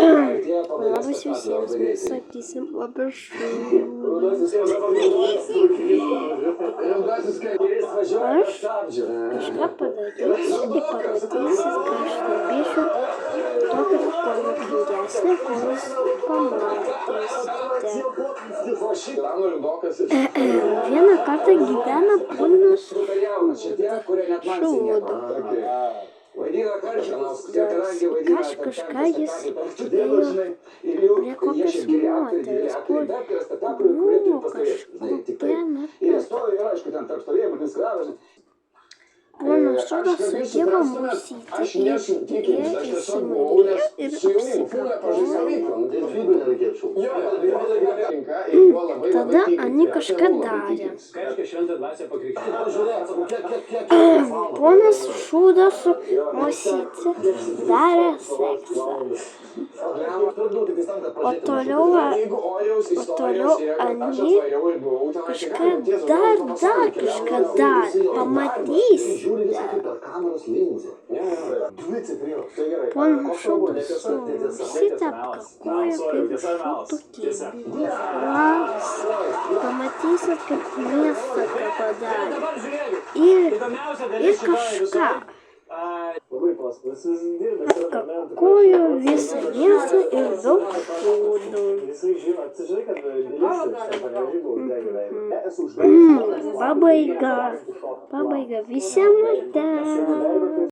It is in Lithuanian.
Labas visiems, mes sakysim labai šūdas. Aš kažką padarysiu ir parodysiu, ką aš nupiešiu tokį pavojingesnį, kol jūs pamatysite. Vieną kartą gyvena ponas Šūdas. Kažką jis ėjo prie kokios moteris, kur buvo kažkokia Ponas Šūdas su Dievo musyte įsimylėjo ir apsikapojo. Tada Ani kažką darė. Ponas Šūdas su musyte darė seksą. O toliau Ani kažką dar kažką darė. Pamatysite. Ponas Šūdas su musyte apkakojo kaip šotukėlį. Pamatysit, kaip mėsą padarė. Ir kažką. Apkakojo visą mėsą ir daug šūdų. Pabaiga. Visiems ate.